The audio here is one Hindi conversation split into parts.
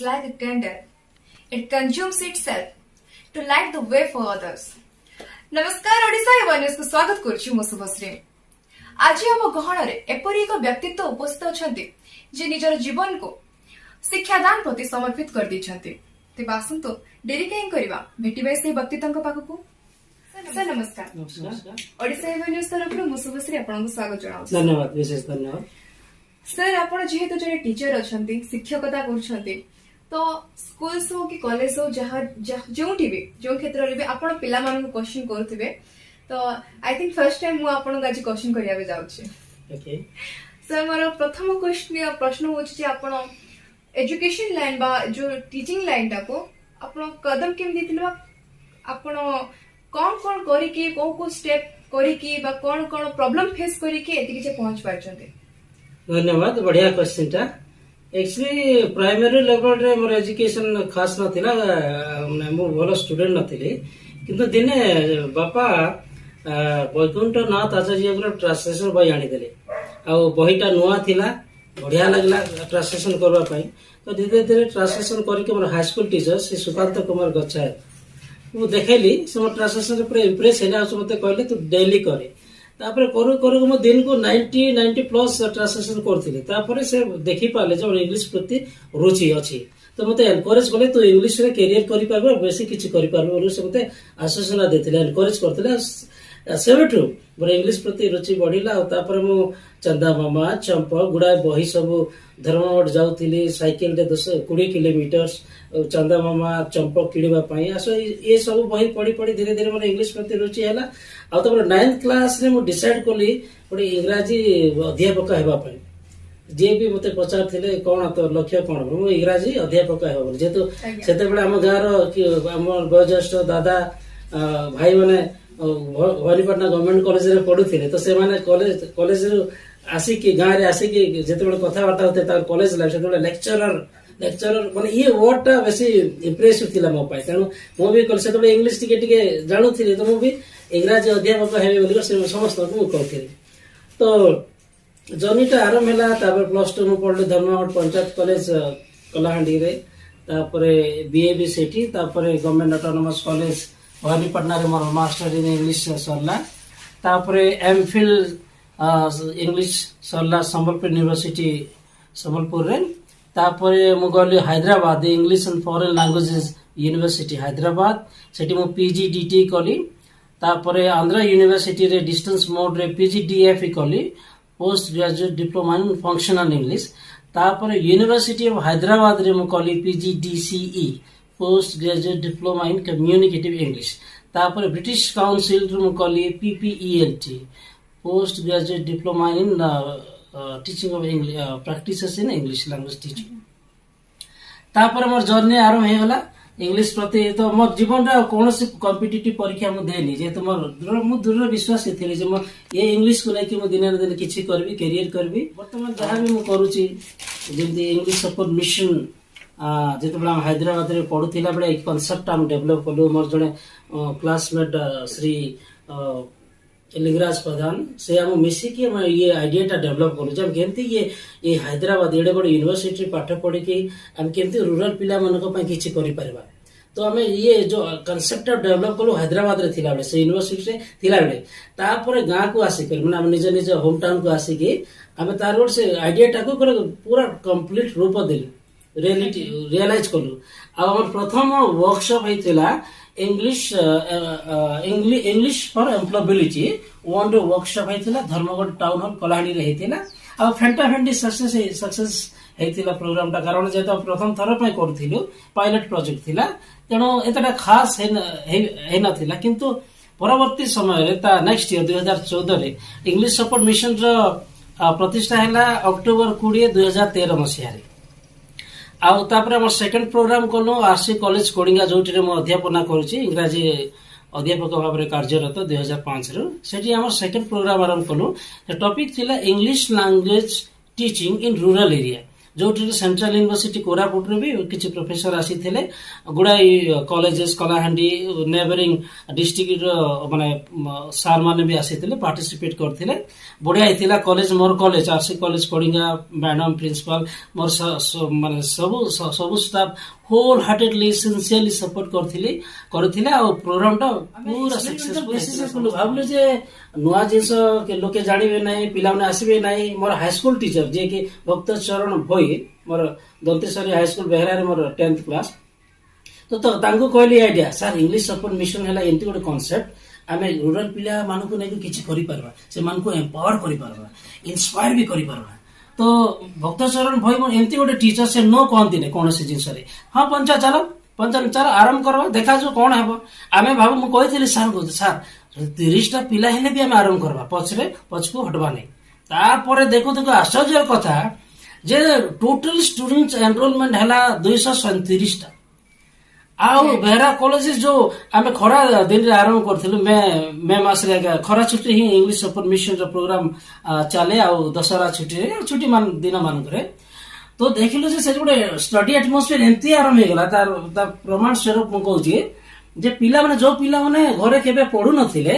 like a candle. It consumes itself to light the way for others. नमस्कार ओडिशा एवं न्यूज को स्वागत करुछु मो शुभश्री। आज हम गहन रे एपरि एक व्यक्तित्व उपस्थित अछंती जे निजर जीवन को शिक्षादान प्रति समर्पित कर दैछंती। तेबे आसंतो डेरी काई करबा भेटिबे से व्यक्तित्वक पाखकु। सर नमस्कार। नमस्कार। ओडिशा एवं न्यूज तरफ मो शुभश्री आपनको स्वागत जणाउछु। धन्यवाद, विशेष धन्यवाद। सर आपण जेहेतु जने टीचर अछंती शिक्षकता करूछंती तो स्कूल्स हो कि कॉलेज हो जहाँ जोठी भी जो क्षेत्र रे भी आपण पिला मानन क्वेश्चन करथिबे तो आई थिंक फर्स्ट टाइम मु आपण गाजी क्वेश्चन करिया बे जाउछि। ओके सर मोर प्रथम प्रश्न होछि जे आपण एजुकेशन लाइन बा जो टीचिंग लाइन टा को आपण कदम केम दिथिलबा आपण कोन करी कि को स्टेप करी कि बा कोन प्रॉब्लम फेस करी कि एति जे पहुंच पारछंते। धन्यवाद, बढ़िया क्वेश्चन टा। एक्चुअली प्राइमरी लेवल रे मोर एजुकेशन खास नथिला, मो भलो स्टूडेंट नथिली, किंतु दिने बापा वैकुंठ नाथ आचार्य को ट्रांसलेशन बही आनी देले आ बहीटा नुआ थिला, बढ़िया लगला ट्रांसलेशन करबा पई। तो धीरे धीरे ट्रांसलेशन करके मोर high school teacher Shri Sukant Kumar गच्छाय वो देखैली से मोर ट्रांसलेशन रे इंप्रेस हैला और मते कहले तू डेली करे। तापर करू करू मो दिन को 90 प्लस ट्रांसलेशन करथिले। तापर से देखि पाले जे इंग्लिश प्रति रुचि अछि तो मते एनकरेज करले तू इंग्लिश रे करियर करि पाबो, बेसी किछि करि पाबो बोली से मते आश्वासन देथिले, एनकरेज करथिले। सेवेठु मोर इंग्लिश प्रति रुचि बढ़िला। तापर मु चंदा मामा चंपा गुडा बही सब धर्मवट जाउथिली साइकिल रे 20 किलोमीटर चंदा मामा चंपक किड़वा पाई आसो ये सब बही पढ़ी पढ़ी धीरे धीरे मोर इंग्लिश प्रति रुचि हैला। आ तब 9th क्लास रे मु डिसाइड कली गोटे इंग्राजी अध्यापक हेबा पई। जे भी मते पचार थिले कोन तो लक्ष्य कोन मु इंग्राजी अध्यापक हेबा जेतु सेते बेले हम गार हमर वयोज्येष्ठ दादा भाई माने भवानीपाटना गवर्नमेंट कॉलेज रे पढुथिले तो से माने कॉलेज रे आसिकी गाँ रे आसिकी जेते कथा बार्ता होते तार कॉलेज लाइफ से लेक्चरर माने ये वर्ड टा बेसी इंप्रेसिव थिला मो पाई। तेणु मो भी कल से इंग्लिश टिके जानु थिले तो मो भी इंग्राजी अध्यापक हेबे बोली से समस्त को कहथिले। तो जर्नीटा आरंभ होला। तापर +2 मु पढले धर्मवट पंचायत कॉलेज कलाहांडी रे, तापर बीए भी सेठी, तापर गवर्नमेंट ऑटोनोमस कॉलेज भवानीपाटना रे मोर मास्टर इन इंग्लिश सरला। तापर एमफिल इंग्लिश सरला संबलपुर यूनिवर्सिटी संबलपुर रे। तापर मु गली Hyderabad English and foreign languages university Hyderabad सेठी मु पीजीडीटी कली। तापर आंध्र यूनिवर्सिटी रे डिस्टेंस मोड रे पीजीडीएफ कली, post graduate diploma in functional English. तापर यूनिवर्सिटी ऑफ हैदराबाद रे मु कली PGDCE post graduate diploma in communicative English. तापर ब्रिटिश काउंसिल रे मु कली PPELT post graduate diploma in teaching of English practices in English language teaching. तापर मोर जर्नी आरंभ हे गला इंग्लिश प्रति। तो मोर जीवन रे कोनोसी कॉम्पिटिटिव परीक्षा मु देनी जे तो मोर दृढ़ विश्वास थिले जे मो ये इंग्लिश को लेके मो दिन दिन किछि करबी, करियर करबी। वर्तमान जहां भी मु करूची जेंति इंग्लिश सपोर्ट मिशन जेते बला हैदराबाद रे पढुथिला बळे एक कांसेप्ट हम डेवलप कलु। मोर जने क्लासमेट श्री लिंगराज प्रधान से हम मिसी कि हम ये आइडिया टा डेवलप करू जब केमती ये हैदराबाद एडे बड़ यूनिवर्सिटी पाठ पढ़ी कि हम केमती रूरल पिला मन को किछि करि परबा। तो हमें ये जो कांसेप्ट डेवलप कलु हैदराबाद रे थिला बळे से यूनिवर्सिटी रे थिला बळे तापर गां को आसी कर माने हम निज निज होम टाउन को आसी कि हम तार से आइडिया टा को पूरा कंप्लीट रूप देलु, रियलिटी रियलाइज कलु। आ हमर प्रथम वर्कशॉप हेतिला English for employability one day workshop हेतिला धर्मगढ़ टाउन हॉल कलाहांडी रे हेतिला। आ फैंटाफैंटी सक्सेस हेतिला प्रोग्राम टा, कारण जेतो प्रथम थर पय करथिलु पायलट प्रोजेक्ट थिला तेणु एतटा खास हे नथिला। किंतु परवर्ती समय रे ता नेक्स्ट ईयर 2014 रे इंग्लिश सपोर्ट मिशन रो प्रतिष्ठा हैला अक्टोबर 20 2013 मसिया रे। आउ तापर हमर सेकंड प्रोग्राम कलो आरसी कॉलेज कोडिंगा जोटी रे म अध्यापना करूची इंग्रजी अध्यापक भाव में कार्यरत 2005 रु सेठी हमर सेकंड प्रोग्राम आरंभ कलो। टॉपिक थिला English language teaching in rural area जो सेंट्रल यूनिवर्सिटी कोरापुट भी किसी प्रोफेसर आसी गुड़ाई कॉलेजेस कलाहांडी नेबरिंग डिस्ट्रिक्ट माने सार माने भी आसी पार्टिसिपेट करथिले बढ़िया हिथिला कॉलेज मोर college RC college Kodinga madam principal मोर माने सब staff wholeheartedly sincerely support करथिले आ प्रोग्राम टा पूरा सक्सेसफुल भाबले जे नुआ जिंस के लोके जानिबे नै पिला माने आसीबे नै मोर हाई स्कूल टीचर जे कि भक्त चरण भोई मोर दंतेश्वरी हाई स्कूल बेहरा रे मोर 10th क्लास तो तांको कहली idea sir English support mission हैला एंटी गोटे कांसेप्ट आमे रूरल पिला मानको नै किछि करि परबा से मानको एम्पावर करि परबा इंस्पायर भी करि परबा तो भक्त चरण भई मन एंती गोटे टीचर से नो कहती ने कौन से जिनस रे हां पंचा चलो आरंभ करबा देखा जो कोन हेबो आमे भाबो मु कहिथिली सर को सर 30 टा पिला हेले भी आमे आरंभ करबा पछको हटबा नै तापर देखो आश्चर्य कथा जे टोटल स्टूडेंट्स एनरोलमेंट हैला 237 टा आउ बेहरा कॉलेज जो आमे खरा दिन रे आरंभ करथिलु मैं मास रे खरा छुट्टी ही इंग्लिश सपोर्ट मिशन रो प्रोग्राम चले आउ दशहरा छुट्टी मान दिन मान करे तो देखिलु जे से गोटे स्टडी एटमॉस्फेयर एंती आरंभ हे गला तार प्रमाण स्वरूप मु कहूची जे पिला माने जो पिला माने घरे केबे पढु नथिले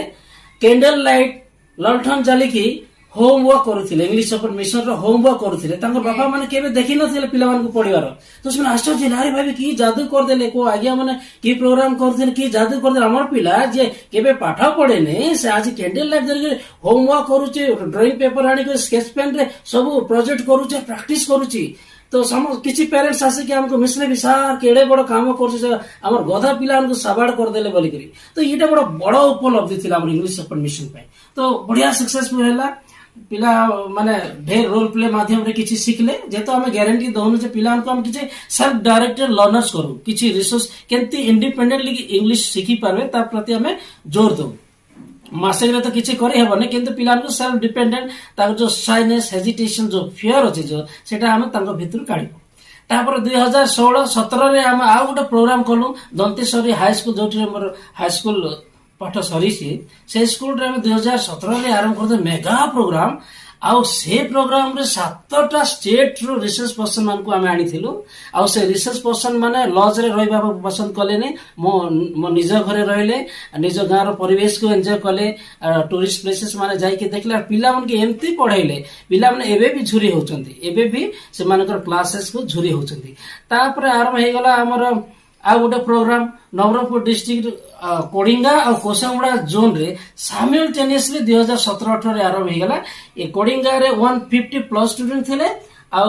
कैंडल लाइट लंठन जाली की होमवर्क करुथिले इंग्लिश सपोर्ट मिशन रो होमवर्क करुथिले तांको बापा माने केबे देखि नथिले पिला मान को पढिवार तो से आश्चर्य लारे भाई की जादू कर देले को आज्ञा माने की प्रोग्राम करथिले की जादू कर देले हमर पिला जे केबे पाठ पढे नै से आज कैंडल लाइट जरिए होमवर्क करूची ड्राइंग पेपर आनी के स्केच पेन रे सब प्रोजेक्ट करूची प्रैक्टिस करूची तो किसी पेरेंट्स आसे कि हमको मिसले भी सार केड़े बड़ काम कर हमर गधा पिला हमको सबाड़ कर देले बोली करी तो ये बड़ उपलब्धि थिला हमर इंग्लिश सपोर्ट मिशन पे तो बढ़िया सक्सेसफुल हैला पिला माने ढेर रोल प्ले माध्यम रे किछि सिखले जेतो हमें गारंटी दोनु जे पिला को हम किछि सेल्फ डायरेक्टेड लर्नर्स करू किछि रिसोर्स केंती इंडिपेंडेंटली इंग्लिश सिखी पारबे ता प्रति हमें जोर दो मासे रे तो किछि करे हेबने किंतु पिला को सेल्फ डिपेंडेंट ता जो शाइनेस हेजिटेशन जो फियर अछि जो सेटा हम तांको भितर काढिबो तापर 2016 17 रे हम आ गोटे प्रोग्राम कलु दंतेश्वरी हाई स्कूल जोठी हमर हाई स्कूल पाठ सरी से स्कूल रे 2017 रे आरंभ करते मेगा प्रोग्राम आउ से प्रोग्राम रे 7टा स्टेट रो रिसर्च पर्सन मान को आमे आनी थिलु आउ से रिसर्च पर्सन माने लॉज रे रहबा पसंद कले ने मो निज घरे रहले निज गां रो परिवेश को एन्जॉय कले टूरिस्ट प्लेसेस माने जाई के देखला पिला मन के एम्ति पढाइले पिला माने एबे भी झुरी होचंती एबे भी से मानकर क्लासेस को झुरी होचंती तापर आरंभ हे गला हमर आ गोटे प्रोग्राम नवरंगपुर डिस्ट्रिक्ट कोडिंगा और कोसामुड़ा जोन रे साइमल्टेनियसली 2017-18 रे आरंभ हे गला ए कोडिंगा रे 150 प्लस स्टूडेंट थिले आ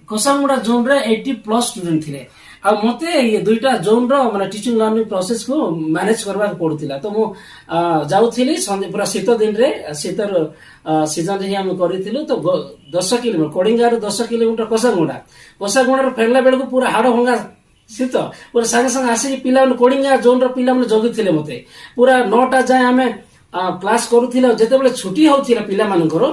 कोसामुड़ा जोन रे 80 प्लस स्टूडेंट थिले आ मते ये दुईटा जोन रो माने टीचिंग लर्निंग प्रोसेस को मैनेज करबा पड़ुतिला तो मु जाउथिली पूरा शीत दिन रे शीतर सीजन रे हम करिथिलु तो 10 किलोमीटर कोडिंगा रे 10 किलोमीटर कोसामुड़ा रो फेरला बेल को पूरा हाड़ भंगा शीत पूरा संगे संगे आसी पिला कोडिंगा जोन रो पिला जगिथिले मते पूरा 9टा जाय हमें क्लास करूथिले जेते बेले छुट्टी होथिला पिला मानकर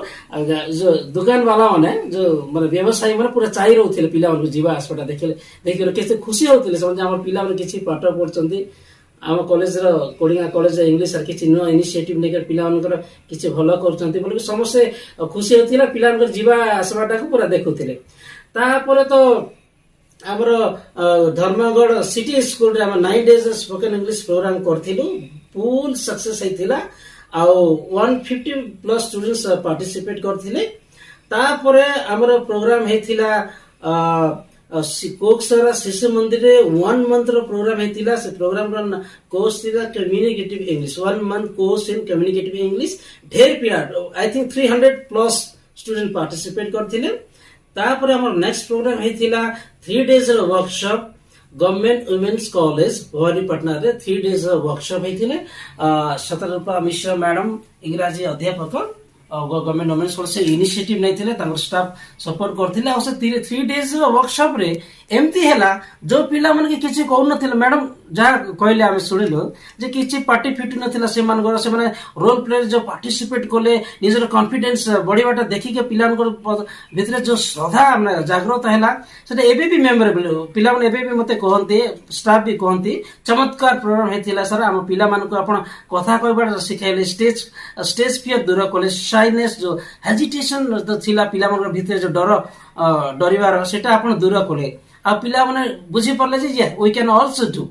जो दुकान वाला माने जो माने व्यवसायी माने पूरा चाहि रहउथिले पिला मानक जीवा आसपटा देखिले केते खुशी होथिले समझ हमर पिला माने किछि पाठ पढचंती आम कॉलेज रो कोडिंगा कॉलेज इंग्लिश आर किछि नो इनिशिएटिव नेकर पिला मानकर किछि भलो करचंती बोले समस्त खुशी होथिला पिला मानकर जीवा आसपटा को पूरा देखुथिले तापर तो आमर धर्मगढ़ सिटी स्कूल रे हम 9 डेज स्पोकन इंग्लिश प्रोग्राम करथिलु फुल सक्सेस हेतिला आ 150 प्लस स्टूडेंट्स पार्टिसिपेट करथिले तापरे हमर प्रोग्राम हेतिला कोकसरा शिशु मंदिर रे 1 मंथ रो प्रोग्राम हेतिला से प्रोग्राम रो कोर्स थिला communicative English 1 month course in communicative English ढेर period I think 300 plus student participate करथिले तापर हमर नेक्स्ट प्रोग्राम हेतिला 3 डेज रो workshop government women's college Bhawanipatna रे 3 डेज रो वर्कशॉप हेतिले शतरूपा मिश्र मैडम इंग्रजी अध्यापक गवर्नमेंट वुमेन्स कॉलेज से इनिशिएटिव नै थिले तांकर स्टाफ सपोर्ट करथिले आ से 3 डेज रो वर्कशॉप रे एमती हैला जो पिला मन के किछि कहू नथिले मैडम जा कहले हम सुनिलो जे किछि पार्टी फिट नथिला से मानकर से माने रोल प्ले जो पार्टिसिपेट कोले निजर कॉन्फिडेंस बढ़िबाटा देखि के पिला मन भितरे जो श्रद्धा जागृत हैला सेटा एबे भी मेमोरेबल पिला मन एबे भी मते कहंती स्टाफ भी कहंती चमत्कार प्रोग्राम हेतिला सर हम पिला मन को आपण कथा कहबा सिखाइले स्टेज फियर दूर कोले शाइनेस जो हेजिटेशन जो थिला पिला मन भितर जो डरिवार सेटा आपण दूर कले आ पिला माने बुझी पड़ले जे वी कैन आल्सो डू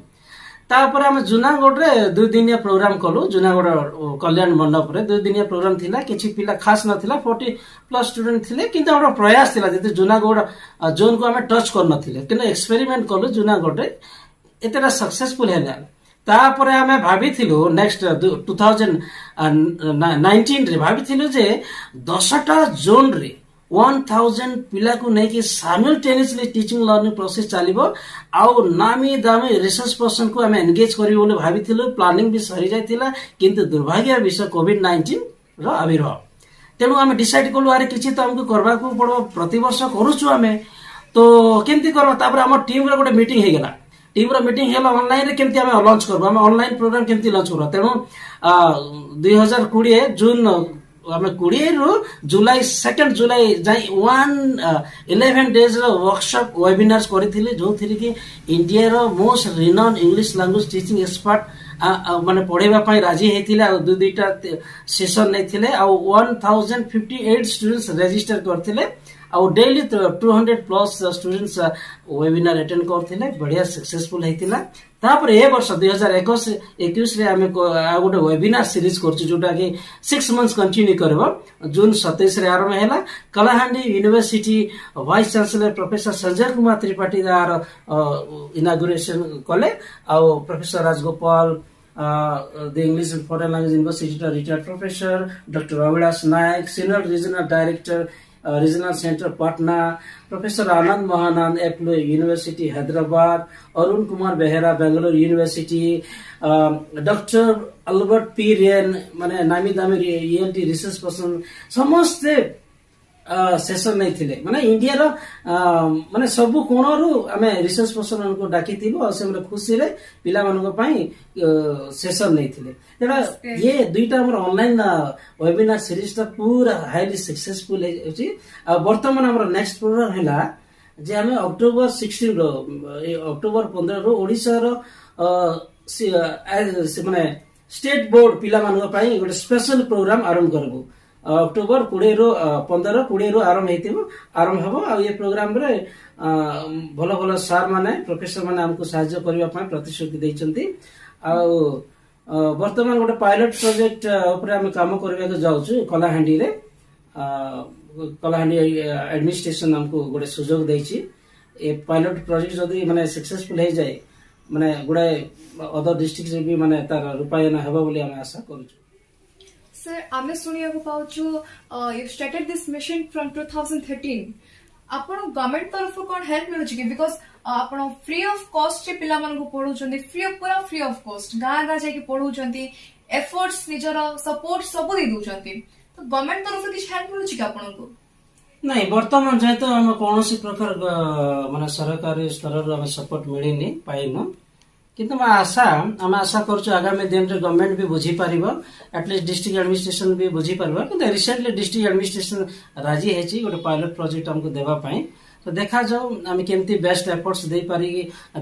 तापर आम जूनागढ़ रे 2 दिनिया प्रोग्राम कलु जूनागढ़ कल्याण मंडप रे 2 दिनिया प्रोग्राम थिला किछि पिला खास नथिला 40+ स्टूडेंट थिले किंतु हमर प्रयास थिला जे जूनागढ़ जोन को हमें टच कर नथिले किंतु एक्सपेरिमेंट कलु जूनागढ़ रे एतेरा सक्सेसफुल हैला तापर आमे भाबिथिलु नेक्स्ट 2019 रे भाबिथिलु जे 10टा जोन रे 1000 पिला को नहीं कि साइमल्टेनियसली टीचिंग लर्निंग प्रोसेस चलिबो आउ नामी दामी रिसर्च पर्सन को हमें एंगेज करी बोले भाबिथिलु प्लानिंग भी सरी जायतिला किंतु दुर्भाग्य विषय कोविड-19 रो आविर्भाव तेणु आमे डिसाइड कलु आरे किछि त हमको करबा को पड़ो प्रति वर्ष करूछु आमे तो केमती करबा तापर हमर टीम रे गोटे मीटिंग हे गेला टीम रो मीटिंग हेला ऑनलाइन रे केमती हमें लॉन्च करबा हमें ऑनलाइन प्रोग्राम केमती लॉन्च करबा तेणु 2020 जून हमें 20 रु जुलाई 2 जुलाई जाई 11 डेज रो वर्कशॉप वेबिनार्स करिथिले जो थिरि कि इंडिया रो most renowned English language teaching expert माने पढेबा पई राजी हेतिले आ दुईटा सेशन नैथिले आ 1058 स्टूडेंट्स रजिस्टर करथिले और डेली 200+ स्टूडेंट्स वेबिनार अटेंड करथिले बढ़िया सक्सेसफुल हेतिला तापर ए वर्ष 2021 रे हमें गोटे वेबिनार सीरीज करछु जोटा कि 6 मंथ्स कंटिन्यू करबो जून 27 रे आरंभ हैला Kalahandi university vice chancellor professor Sanjay Kumar Tripathy दार इनागुरेशन कले आ professor Rajagopal the English and Foreign Language University retired professor Dr. Avilas Naik, Senior Regional Director Regional Center Patna, Professor Anand Mahanand, Apple University Hyderabad, Arun Kumar Behera, Bangalore University, Dr. Albert P. Ryan, माने नामी दामी ELT research person, समस्ते सेशन नहीं थिले माने इंडिया रो माने सब कोणरू आमे रिसर्च पर्सन को डाकी थिलु और से खुशी रे पिला मानको पई सेशन नहीं थिले एटा ये दुईटा हमर ऑनलाइन वेबिनार सीरीज ता पूरा हाईली सक्सेसफुल होची आ वर्तमान हमर नेक्स्ट प्रोग्राम हैला जे हमें अक्टोबर 16 रो अक्टोबर 15 रो ओडिसा रो माने स्टेट बोर्ड पिला मानको पई गोटे स्पेशल प्रोग्राम आरंभ करबो अक्टोबर 15 रु आरंभ हबो आ ये प्रोग्राम रे भलो भलो सार माने प्रोफेसर माने हमको सहायता करबा पई प्रतिश्रुति दैचंती आ वर्तमान गोटे पायलट प्रोजेक्ट ऊपर हम काम करबा के जाउछु कलाहांडी रे कलाहांडी एडमिनिस्ट्रेशन हमको गोटे सुजोग दैछि ए पायलट प्रोजेक्ट जदी माने सक्सेसफुल हे जाय माने गोटे अदर डिस्ट्रिक्ट रे भी माने तार रूपायन हेबा बोली हम आशा करूछु सर आमे सुनिया को पाउछु you started this mission from 2013 आपण गवर्नमेंट तरफ कोन हेल्प मिलु छी बिकॉज़ आपण फ्री ऑफ कॉस्ट रे पिला मन को पढौ छथि पूरा फ्री ऑफ कॉस्ट गां गां जाय के पढौ छथि एफर्ट्स निजर सपोर्ट सब दे दउ छथि तो गवर्नमेंट तरफ किछ हेल्प मिलु छी आपण को नहीं वर्तमान जाय तो हम कोनोसी प्रकार माने सरकारी स्तर रो हम सपोर्ट मिलिनी पाइनो किंतु आम आशा करछु आगामी दिन रे गवर्नमेंट भी बुझी पारिबो एटलीस्ट डिस्ट्रिक्ट एडमिनिस्ट्रेशन भी बुझी पारिबो किंतु रिसेंटली डिस्ट्रिक्ट एडमिनिस्ट्रेशन राजी हेची गोटे पायलट प्रोजेक्ट हमको देबा पई तो देखा जाओ हम केमती बेस्ट एफर्ट्स दे पारी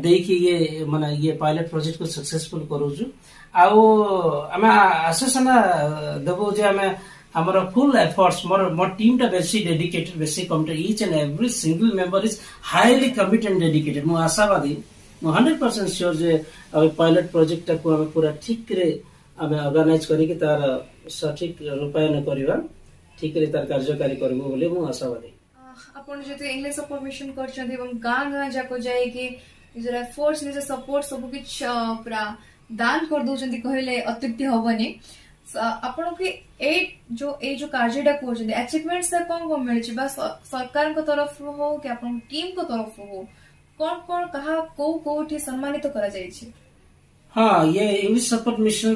देखि ये माने ये पायलट प्रोजेक्ट को सक्सेसफुल करूछु आउ हम आश्वासन देबो जे हम हमर फुल एफर्ट्स मोर टीम टा बेसी डेडिकेटेड बेसी committed each and every single member is highly committed and dedicated मु आशावादी 100% श्योर जे पायलट प्रोजेक्ट को हम पूरा ठीक रे हम ऑर्गेनाइज करी कि तार सठिक रूपायन करबा ठीक रे तार कार्यकारी करबो बोले मु आशावादी आपण जते इंग्लिश परमिशन करछथि एवं गां गां जाको जाय कि जरा फोर्स निजे सपोर्ट सब कुछ पूरा दान कर दोछथि कहले अत्युक्ति होबनी आपण के ए जो कार्यडा कोछथि अचीवमेंट्स से कोन मिलछि बा सरकार को तरफ हो कि आपण टीम को तरफ हो कौन कौन कहा कोठी सम्मानित करा जाय छी हां ये इंग्लिश सपोर्ट मिशन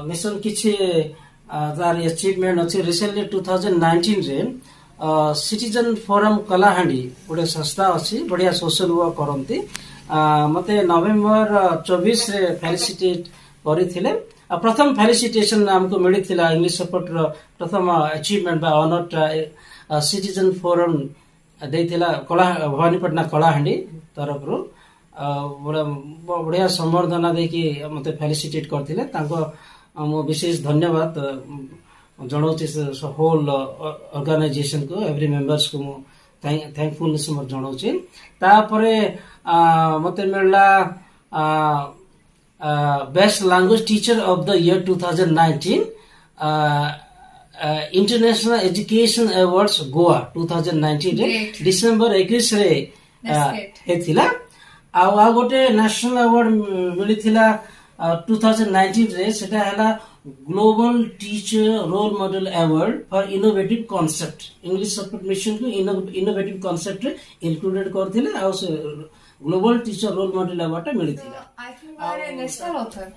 मिशन किछि तार अचीवमेंट अछि रिसेंटली 2019 रे सिटीजन फोरम कलाहांडी गोटे संस्था अछि बढ़िया सोशल वर्क करंती मते नवेम्बर 24 रे फेलिसिटेट करिथिले प्रथम फेलिसिटेशन हमको मिलिथिला इंग्लिश सपोर्ट रो प्रथम अचीवमेंट बा ऑनर सिटीजन फोरम देइथिला कला भवानीपटना कलाहांडी तरफ रो बढ़िया संबर्धना देखि मते फेलिसिटेट करथिले तांको मो विशेष धन्यवाद जनाऊँच होल ऑर्गेनाइजेशन को एवरी मेंबर्स को मु थैंकफुलनेस मोर जनाऊँच तापरे मते मिलला best language teacher of the year 2019 international education awards Goa 2019 रे Great. डिसेंबर 21 रे That's great. हेथिला आ गोटे नेशनल अवार्ड मिलिथिला 2019 रे सेटा हला global teacher role model award for innovative concept English support mission को इनोवेटिव कांसेप्ट रे इंक्लूडेड करथिले आ global teacher role model award मिलिथिला आई थिंक आर नेशनल ऑथर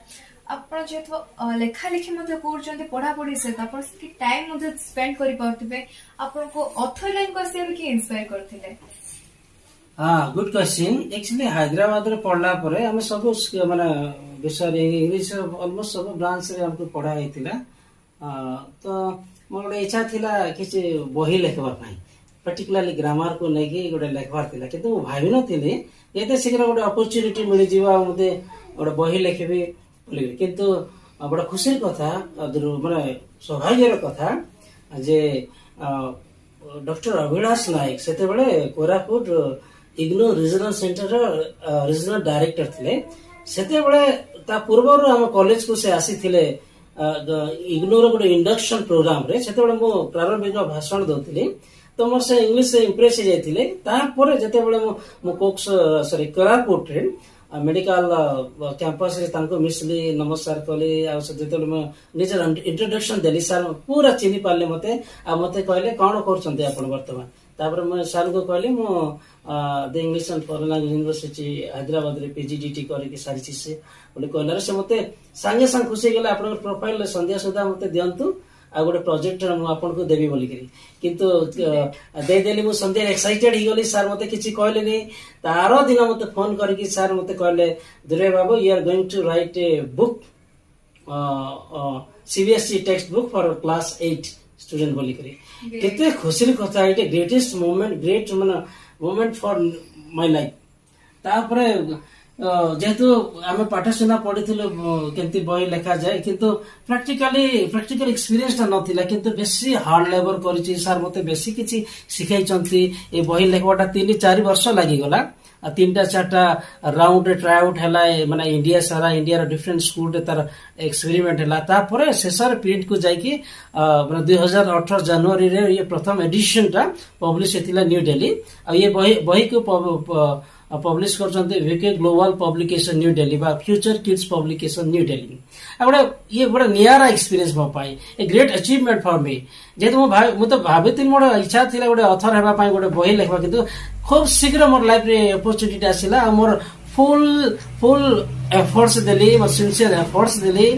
आपण जेतो लेखा लिखि मध्ये करछन्ते पढा पढी से आपण की टाइम मध्ये स्पेंड करि पाउतबे आपण को ऑथर लाइन को से की इंस्पायर करथिले हाँ गुड क्वेश्चन एक्चुअली हैदराबाद रे पढ़ला परे हमें सब माने विषय इंग्लिश ऑलमोस्ट सब ब्रांच रे हमको पढ़ा हेतिला तो मोर गोटे इच्छा थिला किछि बही लेखबा पई पर्टिकुलरली ग्रामर को नेकी गोटे लेखबार थिला किंतु मु भाबी नथिले एते शीघ्र गोटे अपॉर्चुनिटी मिलि जीवा मते गोटे बही लेखबी बोली किंतु बड़ा खुशी कथा माने सौभाग्यर कथा जे डॉक्टर अभिलाष नायक सेते बेले Koraput IGNOU regional centre regional director थिले सेते बेले ता पूर्व हम कॉलेज को से आसी थिले इग्नो रो गोटे इंडक्शन प्रोग्राम रे सेते बेले मो प्रारंभिक भाषण दउथिली तो मोर से इंग्लिश से इंप्रेस हे जाइथिले ता परे जेते बेले मो कोक्स सॉरी कोरापुट रे मेडिकल कैंपस रे तांको मिसली नमस्कार कली आ जेते म निजर इंट्रोडक्शन देली सर पूरा चिनी पाले मते आ मते कहले कोन करछन्ते आपण वर्तमान तापर मैं सर को कहली मो the English and foreign language university Hyderabad रे पीजीडीटी करे के सारी चीज से बोले कहला से मते संगे संग खुशी गेला आपण प्रोफाइल संध्या सुधा मते दियंतु आ गोटे प्रोजेक्ट मु आपण को देबी बोली करी किंतु दे देली मु संध्या एक्साइटेड ही गली सर मते किछि कहले नै तारो दिन मते फोन करके सर मते कहले दुरे बाबू you are going to write a book CBSE textbook for class 8 student बोली करी केते खुशी कथा इट ग्रेटेस्ट मोमेंट ग्रेट माने मोमेंट फॉर माय लाइफ तापरे जेहेतु आम पाठशाला पढ़ीलु केमती बही लेखा जाए किंतु प्रैक्टिकल एक्सपीरियंस नथिला किंतु बेसी हार्ड लेबर करिछि सर मते बेसी किछि सिखाइछन्ती ए बही लेखवाटा 3-4 वर्ष लागि गला 3-4टा राउंड ट्राई आउट हला माने इंडिया सारा इंडिया रो डिफरेंट स्कूल रे तार एक्सपेरिमेंट हला तापरे शेषर प्रिंट को जाई कि माने 2018 जनवरी रे ये प्रथम एडिशन टा पब्लिश हेतिला न्यू दिल्ली आ ये बही को पब्लिश करछन्ते VK global publication New Delhi बा future kids publication New Delhi गोटे ये बड़ा नियारा एक्सपीरियंस मो पाई a great achievement for me जेतु मु तो भाबितिन मोर इच्छा थिला गोटे ऑथर हेबा पाई गोटे बही लेखबा किंतु खूब शीघ्र मोर लाइफ रे अपॉर्चुनिटी आसिला आ मोर फुल एफर्ट्स देली मोर सिंसियर एफर्ट्स देली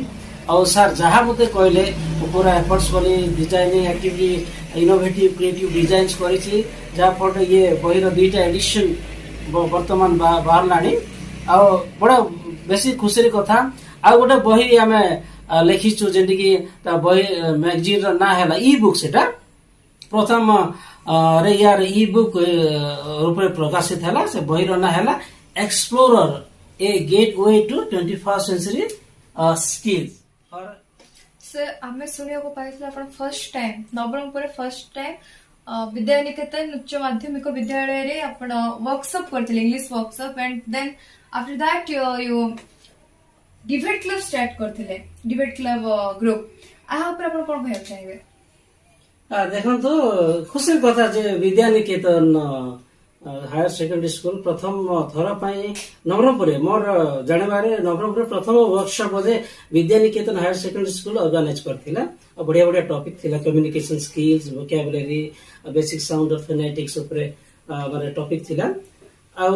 और सर जहाँ मते कहले पूरा एफर्ट्स करी designing activity innovative creative designs करिछि जा फॉर ये बही रो 2टा एडिशन वर्तमान बाहर लाणी आ बड़ा बेसी खुशी कथा आ गोटे बही आमे लिखिछु जेंति कि ता बही मैगजीन रो ना हैला ई बुक सेटा प्रथम रे यार ई बुक रूप रे प्रकाशित हैला से बही रो ना हैला explorer a gateway to 21st century skills और सर आमे सुनिया को पाइला आपण first time Nabarangpur first time Vidyaniketan उच्च माध्यमिक विद्यालय रे आपण वर्कशॉप करथिले English workshop and then after that you debate club start करथिले डिबेट क्लब ग्रुप आ ऊपर आपण कोन कहय चाहिए देखो तो खुशी कथा जे विद्यानिकेतन हायर सेकेंडरी स्कूल प्रथम थर पाई नवरंगपुर मोर जानबारे नवरंगपुर प्रथम वर्कशॉप जे Vidyaniketan higher secondary school organise करथिला बढ़िया बढ़िया टॉपिक थिला communication skills vocabulary basic sound of phonetics ऊपर माने टॉपिक थिला आ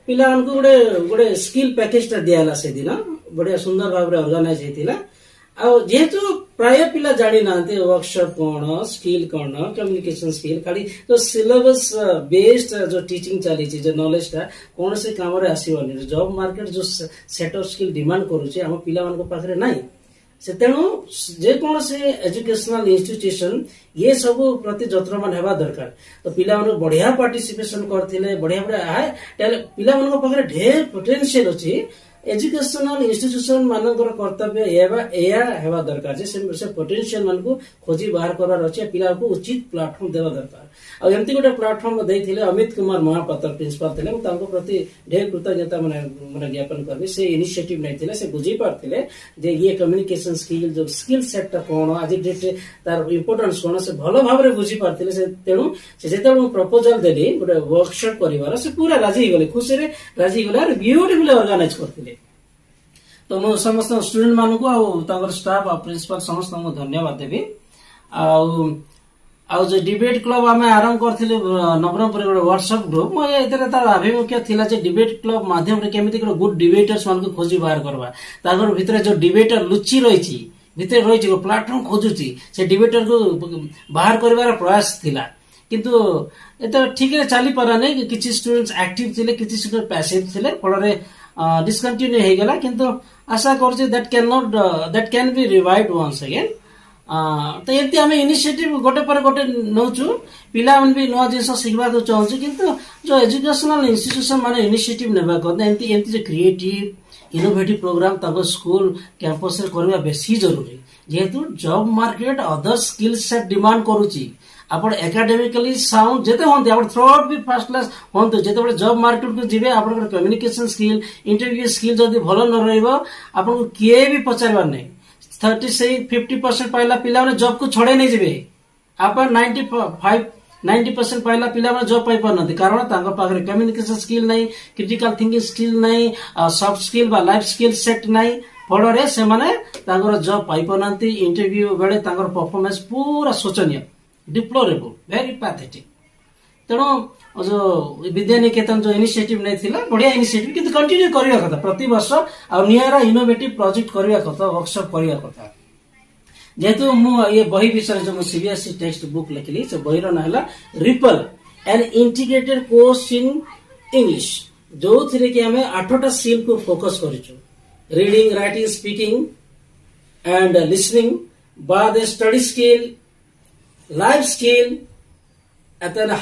पिला उनको गोटे स्किल पैकेज ता दियाला से दिन बढ़िया सुंदर भाव रे ऑर्गेनाइज हेतिला आ जेहेतु प्राय पिला जानी नांते वर्कशॉप कोन स्किल कोन कम्युनिकेशन स्किल खाली तो सिलेबस बेस्ड जो टीचिंग चली जो नॉलेज ता कोन से काम रे आसीबनी जॉब मार्केट जो सेट ऑफ स्किल डिमांड करूची हम पिला मान को पाखरे नाही से तेणु जे कौन से एजुकेशनल इंस्टीट्यूशन ये सब प्रति जत्रमान हेबा दरकार तो पिला मन बढ़िया पार्टिसिपेशन करथिले बढ़िया बढ़िया पिला मन पाखरे ढेर पोटेंशियल अछि एजुकेशनल इंस्टीट्यूशन मानकर कर्तव्य या हेबा दरकार जे से पोटेंशियल मान को खोजी बाहर करार अच्छे पिला को उचित प्लेटफॉर्म देवा दरकार आ एमती गोटे प्लेटफॉर्म देथिले अमित कुमार महापात्र प्रिंसिपल थिले तांको प्रति ढेर कृतज्ञता माने ज्ञापन करबी से इनिशिएटिव नै थिले से बुझी पारथिले जे ये कम्युनिकेशन स्किल जो स्किल सेट ता कोन आज डेट तार इंपोर्टेंस कोन से भलो भाबरे बुझी पारथिले से तेणु से जेते प्रपोजल देली गोटे वर्कशॉप परिवार से पूरा राजी गले खुशी रे राजी गले और ब्यूटीफुल ऑर्गेनाइज करथिले तो मो समस्त स्टूडेंट मान को आ स्टाफ आ प्रिंसिपल समस्त को धन्यवाद देवी आ जो डिबेट क्लब आम आरंभ करथिले नवरंगपुर गोटे वर्कशॉप ग्रुप मो एतरे तार अभिमुख्य थिला जे डिबेट क्लब माध्यम रे केमिति गुड डिबेटर्स मान को खोजी बाहर करबा तागर भितरे जो डिबेटर लुचि रहिछि भितरे रहिछि को प्लेटफॉर्म खोजुछि से डिबेटर को बाहर करबार प्रयास थिला किंतु एत ठीक रे चली पारा नै किछि स्टूडेंट्स एक्टिव थिले किछि स्टूडेंट पैसिव थिले फलरे डिस्कंटिन्यू हे गेला किंतु आशा करछि that can be revived once again तो एमती आम इनिशिएटिव गोटे पर गोटे नौचु पिला मन भी नुआ जिनस शिखबा को चाहूँ किंतु जो एजुकेशनल इंस्टीट्यूशन माने इनिशिएटिव नेबा करते एमती एमती जो क्रिएटिव इनोवेटिव प्रोग्राम ताको स्कूल कैंपस रे करबा बेसी जरूरी जेहेतु job market other skill set demand करूची आपण एकेडमिकली साउंड जेते होंते आपण थ्रू आउट भी फर्स्ट क्लास होंते जेते बळे जॉब मार्केट को जिबे आपण कम्युनिकेशन स्किल इंटरव्यू स्किल जदी भलो न रहइबो आपण को किए भी पचारबार नै 30 से 50% पाइला पिला माने जॉब को छोड़े नहीं जिबे आपण 90% पाइला पिला माने जॉब पाइ परनथि कारण तांको पाखरे कम्युनिकेशन स्किल नै क्रिटिकल थिंकिंग स्किल नै सॉफ्ट स्किल बा लाइफ स्किल सेट नै फलरे से माने तांगर जॉब पाइ परनथि इंटरव्यू बेले तांगर परफॉर्मेंस पूरा शोचनीय डिप्लोरेबल वेरी पैथेटिक तेणु जो विद्यानिकेतन जो इनिशिएटिव नहीं थिला बढ़िया इनिशिएटिव किंतु कंटिन्यू करिया कथा प्रति वर्ष आ नियारा इनोवेटिव प्रोजेक्ट करिया कथा वर्कशॉप करिया कथा जेहेतु मु ये बही विषय जो सीबीएसई टेक्स्ट बुक लिखली से बही रो नाला Ripple an integrated course in English जो थिरे कि हमें 8टा स्किल को फोकस करिछु reading writing speaking and listening बाद स्टडी स्किल लाइफ स्किल एतन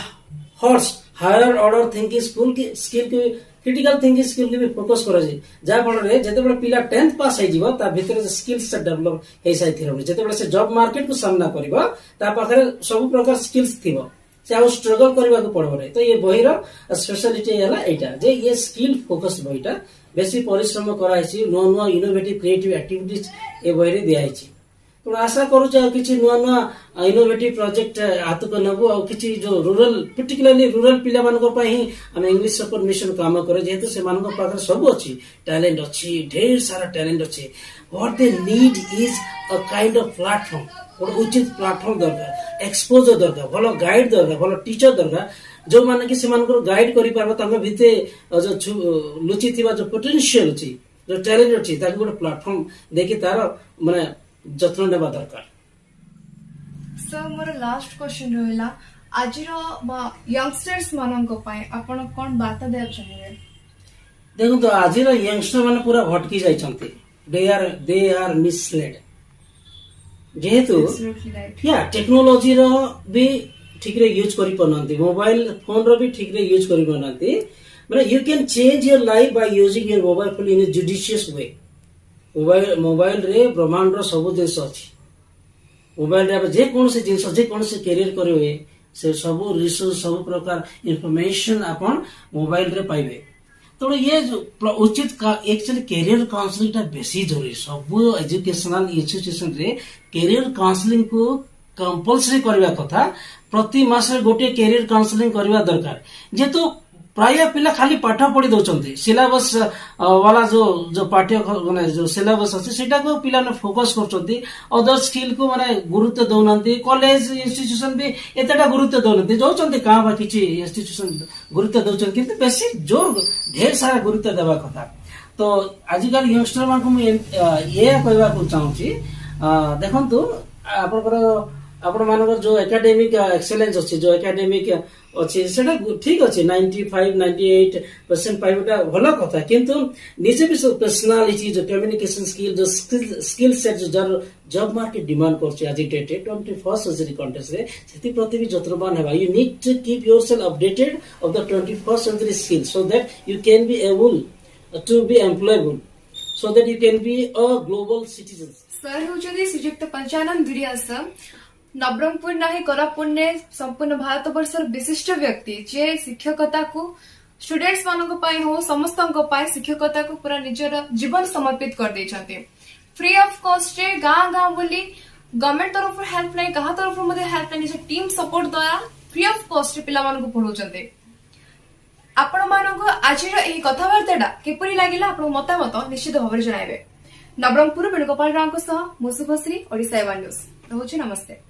हॉर्स हायर ऑर्डर थिंकिंग स्किल की क्रिटिकल थिंकिंग स्किल की भी फोकस करा जाय जा फल रे जते बडा पिला 10th पास हे जीवो ता भीतर स्किल से डेवलप हे साइ थिरो जते बडा से जॉब मार्केट को सामना करबो ता पाखरे सब प्रकार स्किल्स थिबो से आ स्ट्रगल करबा को पड़बो रे तो ये बही रो स्पेशलिटी हैला एटा जे ये स्किल फोकस बहीटा बेसी परिश्रम कराइछि नो नो इनोवेटिव क्रिएटिव एक्टिविटीज ए बही रे दियाइछि तो आशा करू कि नुआ नुआ इनोवेटिव प्रोजेक्ट हाथ को नबू और किसी जो रूरल पर्टिकुलरली रूरल पिला मान को ही हम इंग्लिश सपोर्ट मिशन काम करे जेहेतु से मान को पाखर सब अच्छी टैलेंट अच्छी ढेर सारा टैलेंट अच्छी what they need is a kind of platform और उचित प्लेटफॉर्म दरकार एक्सपोजर दरकार भलो गाइड दरकार भलो टीचर दरकार जो माने कि से मान को गाइड करि पारबो तांगा भिते जो लुचि थिबा जो पोटेंशियल अछि जो टैलेंट अछि ताकि गोटे प्लेटफॉर्म देखि तार माने जत्न नेबा दरकार सर मोर लास्ट क्वेश्चन रहला आजिरो यंगस्टर्स मानन पई आपण कोन बात देब चाहिए देखो तो आजिरो यंगस्टर माने पूरा भटकी जाय छथि दे आर मिसलेड जेहेतु या टेक्नोलॉजी रो भी ठीक रे यूज करि पनंती मोबाइल फोन रो भी ठीक रे यूज करि पनंती माने you can change your life by using your mobile phone in a judicious way mobile रे ब्रह्मांड रो सब जिनस अछि मोबाइल रे जे कोन से जिनस जे कोन से कैरियर करबे से सब रिसोर्स सब प्रकार इंफॉर्मेशन अपन मोबाइल रे पाइबे तो ये जो उचित का एक्चुअली कैरियर काउंसलिंग ता बेसी जरूरी सब एजुकेशनल इंस्टीट्यूशन रे कैरियर काउंसलिंग को कंपल्सरी करबा कथा प्रति मास रे गोटे कैरियर काउंसलिंग करबा दरकार जे तो प्राय पिला खाली पाठ पढ़ी दउचंती सिलेबस वाला जो पाठ्य माने जो सिलेबस अछि सेटा को पिला ने फोकस करचंती अदर स्किल को माने गुरुत्व दउनंती कॉलेज इंस्टीट्यूशन भी एतटा गुरुत्व दउनंती जोचंती का बा किछि इंस्टीट्यूशन गुरुत्व दउचंती किंतु बेसी जोर ढेर सारा गुरुत्व देबा कथा तो आजिकल यंगस्टर मान को ये कहबा को चाहूची देखंतु आपण मानकर जो एकेडमिक एक्सेलेंस अछि जो एकेडमिक अछि सेटा ठीक अछि 95-98% पाइबटा भलो कथा किंतु निजे भी पर्सनालिटी जो कम्युनिकेशन स्किल जो स्किल सेट जो जॉब मार्केट डिमांड करछि आज डेट 21st सेंचुरी कॉन्टेक्स्ट रे सेति प्रति भी जत्रबान हेबा you need to keep yourself updated of the 21st century skill so that you can be able to be employable so that you can be a global citizen. Sir होउछथि श्रीयुक्त पंचानन दुरियास नवरंगपुर नाही कोरापुट ने संपूर्ण भारत वर्षर विशिष्ट व्यक्ति जे शिक्षकता को स्टूडेंट्स मानक पाई हो समस्तक पाई शिक्षकता को पूरा निजर जीवन समर्पित कर देछथि फ्री ऑफ कॉस्ट रे गां गां बोली गवर्नमेंट तरफ हेल्पलाइन कहा तरफ मध्ये हेल्पलाइन जे टीम सपोर्ट द्वारा फ्री ऑफ कॉस्ट रे पिला मानक पढौचंते आपण मानक आजिर एही कथावार्ताटा केपरि लागिला आपण मतामत निश्चित भाବରେ जणाइबे नवरंगपुर वेणुगोपाल राव को सह मुसुभश्री ओडिशा न्यूज रहउछि नमस्ते।